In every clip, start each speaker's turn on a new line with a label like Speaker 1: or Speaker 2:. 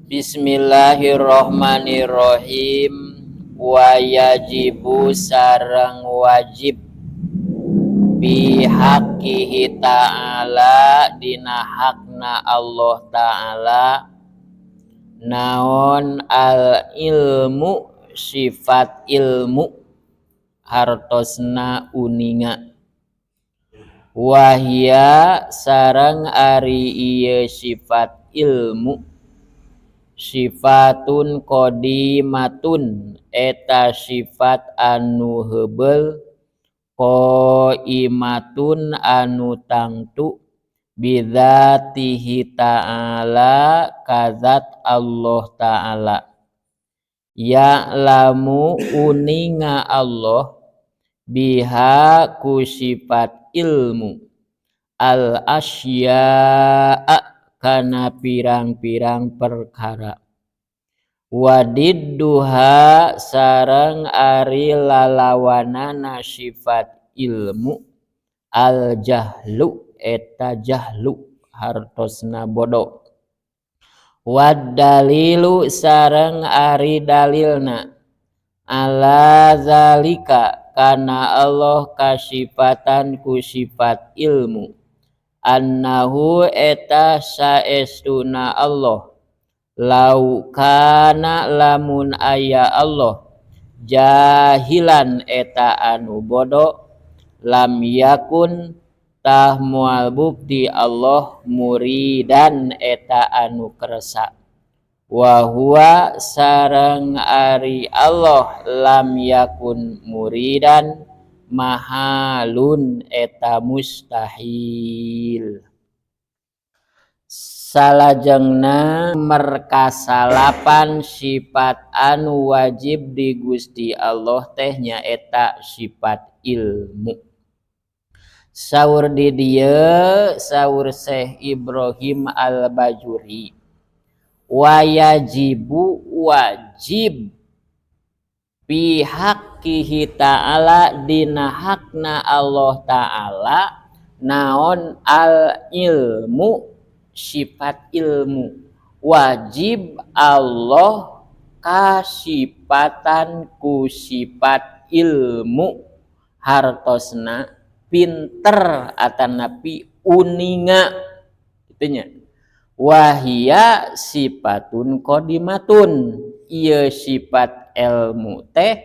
Speaker 1: Bismillahirrohmanirrohim. Wa yajibu sareng wajib bihaqihi ta'ala dina hakna Allah ta'ala naon al ilmu sifat ilmu hartosna uninga wahya sareng ari ieu sifat ilmu sifatun qodimatun eta sifat anu heubeul qaimatun anu tangtu bidzatihi ta'ala kazat Allah ta'ala ya'lamu uninga Allah biha ku sifat ilmu al asya'a kana pirang-pirang perkara wadidduha sareng ari lalawanana sifat ilmu al jahlu eta jahlu hartosna bodoh wad dalilu sareng ari dalilna ala zalika kana Allah kasifatan ku sifat ilmu annahu eta saestuna Allah lau kana lamun aya Allah jahilan eta anu bodoh lam yakun tah moal bukti Allah muridan eta anu kersa wa huwa sareng ari Allah lam yakun muridan mahalun eta mustahil salajengna merkasalapan sifat anu wajib di Gusti Allah teh nyaeta sifat ilmu. Saur di dieu saur Syekh Ibrahim Al-Bajuri wayajibu wajib bihaqqihi ta'ala dina hakna Allah ta'ala naon al ilmu sifat ilmu wajib Allah kasifatan ku sifat ilmu hartosna pinter atanapi uninga itunya wahia sifatun qodimatun ieu sifat ilmu teh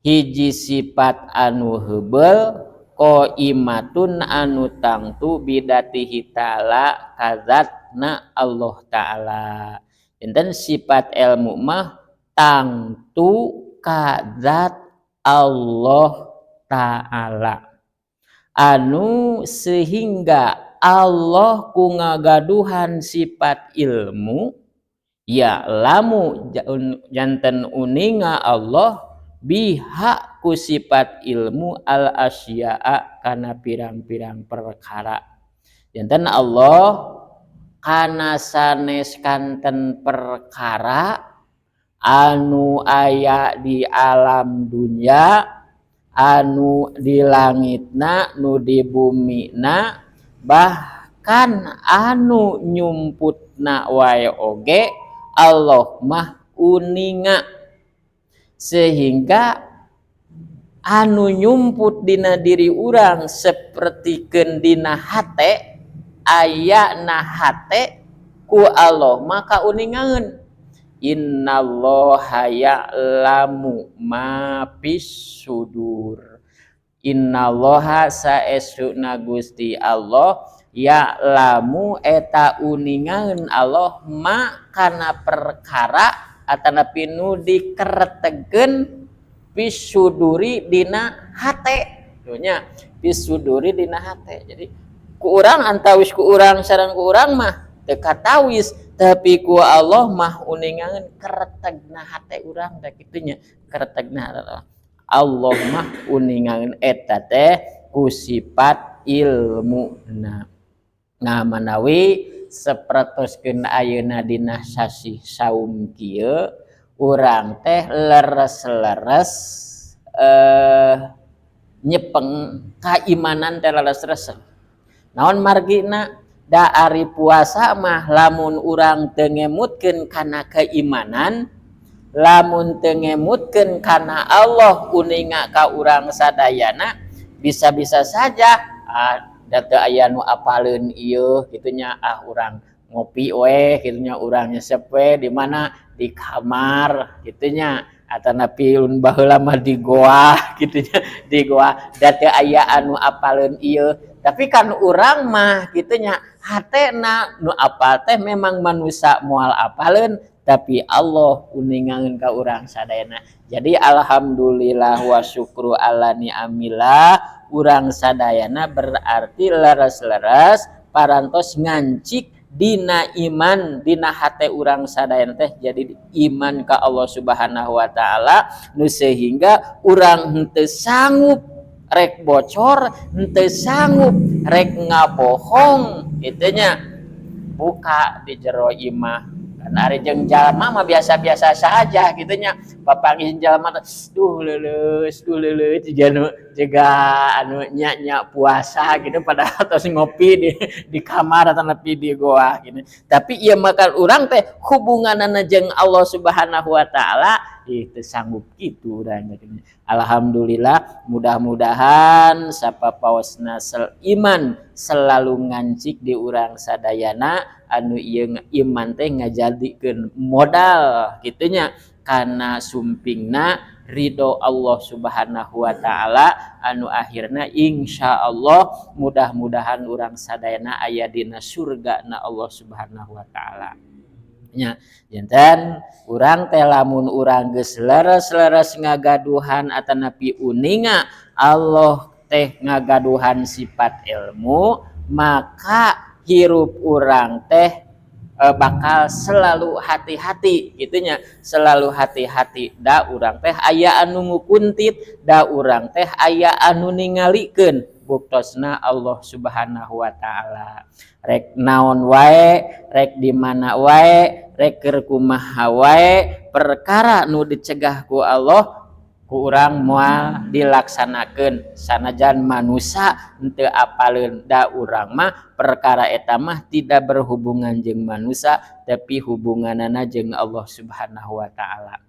Speaker 1: hiji sifat anu heubeul qaimatun anu tangtu bidatihi ta'ala kazatna Allah ta'ala enten sifat ilmu mah tangtu kazat Allah ta'ala anu sehingga Allah ku ngagaduhan sifat ilmu ya lamu janten uninga Allah biha ku sifat ilmu al asya'a kana pirang-pirang perkara janten Allah kana sanes kanten perkara anu aya di alam dunya anu di langitna nu di bumina bahkan anu nyumputna wae oge Allah mah uninga sehingga anu nyumput dina diri urang sapertikeun dina hate aya na hate ku Allah maka uningaeun innallaha ya'lamu ma fis sudur innallaha saestuna Gusti Allah ya'lamu eta uningaeun Allah ma kana perkara atanapi nu dikeretegeun pisuduri dina hate nya pisuduri dina hate jadi ku urang antawis ku urang sareng ku urang mah teu katawis tapi ku Allah mah uningaeun keretegna hate urang da kitu nya keretegna Allah mah uningaeun eta teh ku sifat ilmuna nah manawi sapertoskeun ayeuna dina sasi saum kieu urang teh leres-leres nyepeng kaimanan teh leres-leres naon margina da ari puasa mah lamun urang teu ngemutkeun kana keimanan, lamun teu ngemutkeun kana Allah uninga ka urang sadayana, bisa-bisa saja da teu aya nu apaleun ieu kitu nya, urang ngopi we kitu nya, urang nyesep we di mana di kamar kitu nya, atanapi ulun baheula mah di goa kitu nya, di goa da teu aya anu apaleun ieu. Tapi kan urang mah kitu nya, hatena nu apal teh memang manusia moal apaleun, tapi Allah uningangeun ka urang sadayana. Jadi alhamdulillah wa syukru ala ni'amillah, urang sadayana berarti leres-leres parantos ngancik dina iman dina hate urang sadayana teh jadi iman ka Allah Subhanahu wa taala, nu sehingga urang henteu sanggup rek bocor, henteu sanggup rek ngabohong kitu nya, buka di jero imah. Kan ari jeung jalma mah biasa-biasa saja kitu nya, papanggih jalma duh leuleus jaga anu nya puasa gitu padahal tos ngopi di kamar atau nepi di goa gitu. Tapi ieu makan urang teh hubunganana jeung Allah Subhanahu wa taala itu sanggup kitu urang. Alhamdulillah, mudah-mudahan sapapaosna iman selalu ngancik di urang sadayana anu ieu iman teh ngajadikeun modal kitu nya kana sumpingna ridho Allah Subhanahu wa taala anu akhirna insyaallah mudah-mudahan urang sadayana aya dina surgana Allah Subhanahu wa taala. Nya janten urang teh lamun urang geus leres-leres ngagaduhan atanapi uninga Allah teh ngagaduhan sifat ilmu, maka hirup urang teh bakal selalu hati-hati gitunya, selalu hati-hati. Da urang teh aya anu ngukuntit, da urang teh aya anu ningalikeun buktosna Allah Subhanahu wa taala. Rek naon wae, rek di mana wae, rek keur kumaha wae, perkara nu dicegah ku Allah ku urang moal dilaksanakeun, sanajan manusia henteu apaleun. Da urang mah perkara eta mah tidak berhubungan jeung manusia tapi hubunganana jeung Allah Subhanahu wa taala.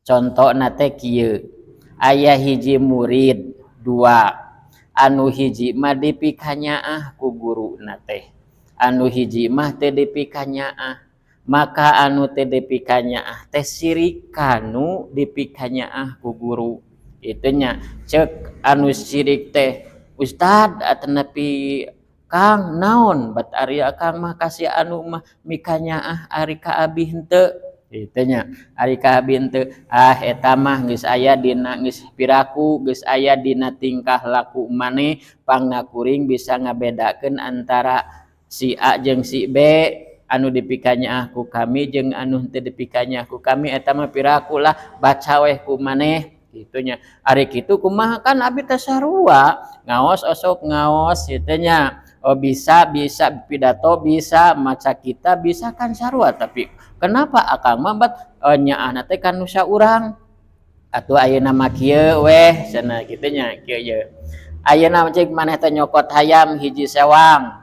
Speaker 1: Contona teh kieu, aya hiji murid dua, anu hiji mah dipikanyaah ku guruna teh, anu hiji mah teu dipikanyaah. Maka anu teh dipikanyaah teh sirik kanu dipikanyaah ku guru. Itunya cek anu sirik teh, Ustad atanapi Kang naon bat ari Kang mah kasih anu mah mikanyaah ari ka abi henteu. Itunya ari ka abi henteu, eta mah geus aya dina geus piraku geus aya dina tingkah laku maneh, pangna kuring bisa ngabedakeun antara si A jeung si B, anu dipikanyaah ku kami jeung anu teu dipikanyaah ku kami, eta mah piraku lah baca weh ku maneh gitunya. Ari kitu kumaha kan abi teh sarua ngaos osok ngaos gitunya. Oh bisa pidato bisa maca kita bisa kan sarua, tapi kenapa akang mah bat nyaahna teh kan nu saurang atuh ayeuna mah kieu weh cenah gitunya kieu ye. Ayeuna cek maneh teh nyokot hayam hiji sewang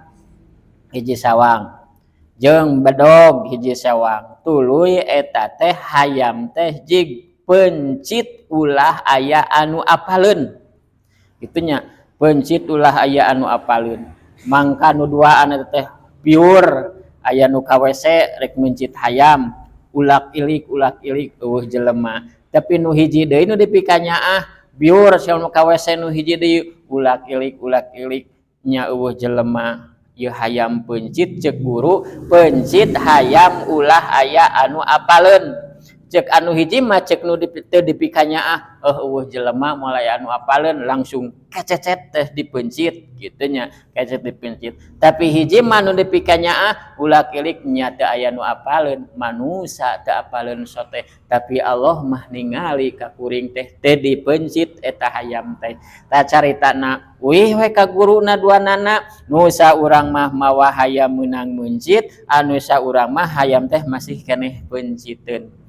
Speaker 1: jeung bedog hiji sewang, tuluy eta teh hayam teh jig pencit ulah aya anu apaleun gitunya, pencit ulah aya anu apaleun. Mangka nu duaan teh pure aya nu ka WC rek mencit hayam ulak ilik eueuh jelema. Tapi nu hiji deui nu dipikanyaah biur sia nu ka WC, nu hiji deui ulak ilik nya eueuh jelema. Ieu hayam pencit cek guru, pencit hayam ulah aya anu apaleun. Cek anu hiji mah cek nu teu dipikanyaah eueuh jelema mulai anu apaleun langsung kececet teh dipencit gitunya, kececet dipencit. Tapi hiji mah nu dipikanyaah ulah kilik nya teu aya nu apaleun, manusa teu apaleun sote, tapi Allah mah ningali ka kuring teh teu dipencit eta hayam teh. Ta caritana wih we ka guruna duanana, nu saurang mah mawa hayam meunang mencit, anu saurang mah hayam teh masih keneh penciteun.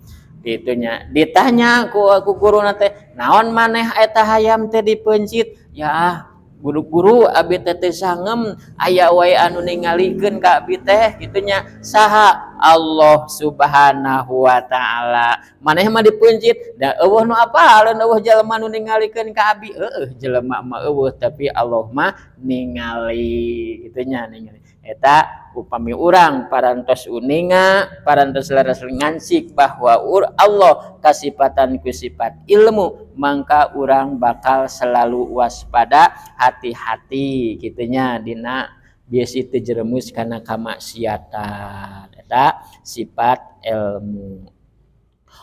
Speaker 1: Itunya ditanya ku guruna teh naon maneh eta hayam teh dipencit, ya guru-guru abi teh sangem aya wae anu ningalikeun ka abi teh kitu nya saha Allah Subhanahu wa taala maneh mah dipeunjit da eueuh nu apaleun eueuh jalema nu ningalikeun ka abi jelema mah eueuh tapi Allah mah ningali kitu nya ningali eta upami urang parantos uninga parantos laras ngansik bahwa Allah kasipatan ku sifat ilmu mangka urang bakal selalu waspada hati-hati gitunya dina biasa terjerumus karena kamaksiatan eta sifat ilmu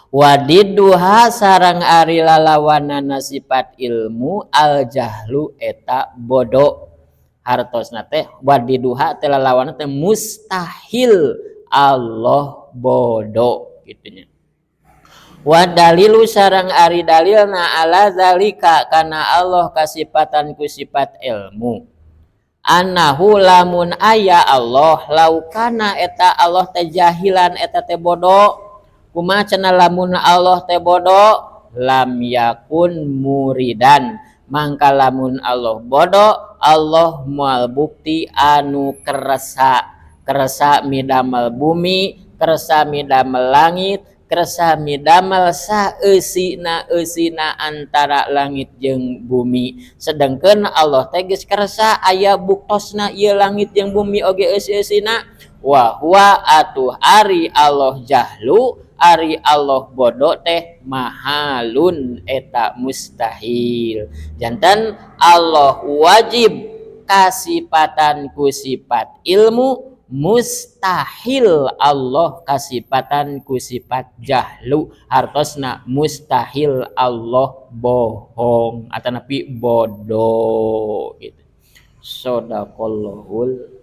Speaker 1: wadiduha sarang ari lalawanana sifat ilmu al jahlu eta bodoh hartosna teh wadiduha teh lalawanna teh mustahil Allah bodoh gitunya wa dalilu sareng ari dalilna ala zalika kana Allah kasifatan ku sifat ilmu annahu lamun aya Allah laukana eta Allah teh jahilan eta teh bodoh kumaha cenah lamun Allah teh bodoh lam yakun muridan mangka lamun Allah bodoh Allah moal bukti anu kerasa midamel bumi kerasa midamel langit kerasa midamel saeusina antara langit jeung bumi sedengkeun Allah teh geus kerasa aya buktosna ieu langit jeung bumi oge eusina wa huwa atuh ari Allah jahlu ari Allah bodoh teh mahalun eta mustahil janten Allah wajib kasifatan ku sifat ilmu mustahil Allah kasifatan ku sifat jahlu hartosna mustahil Allah bohong atanapi bodoh gitu. Shadaqallahul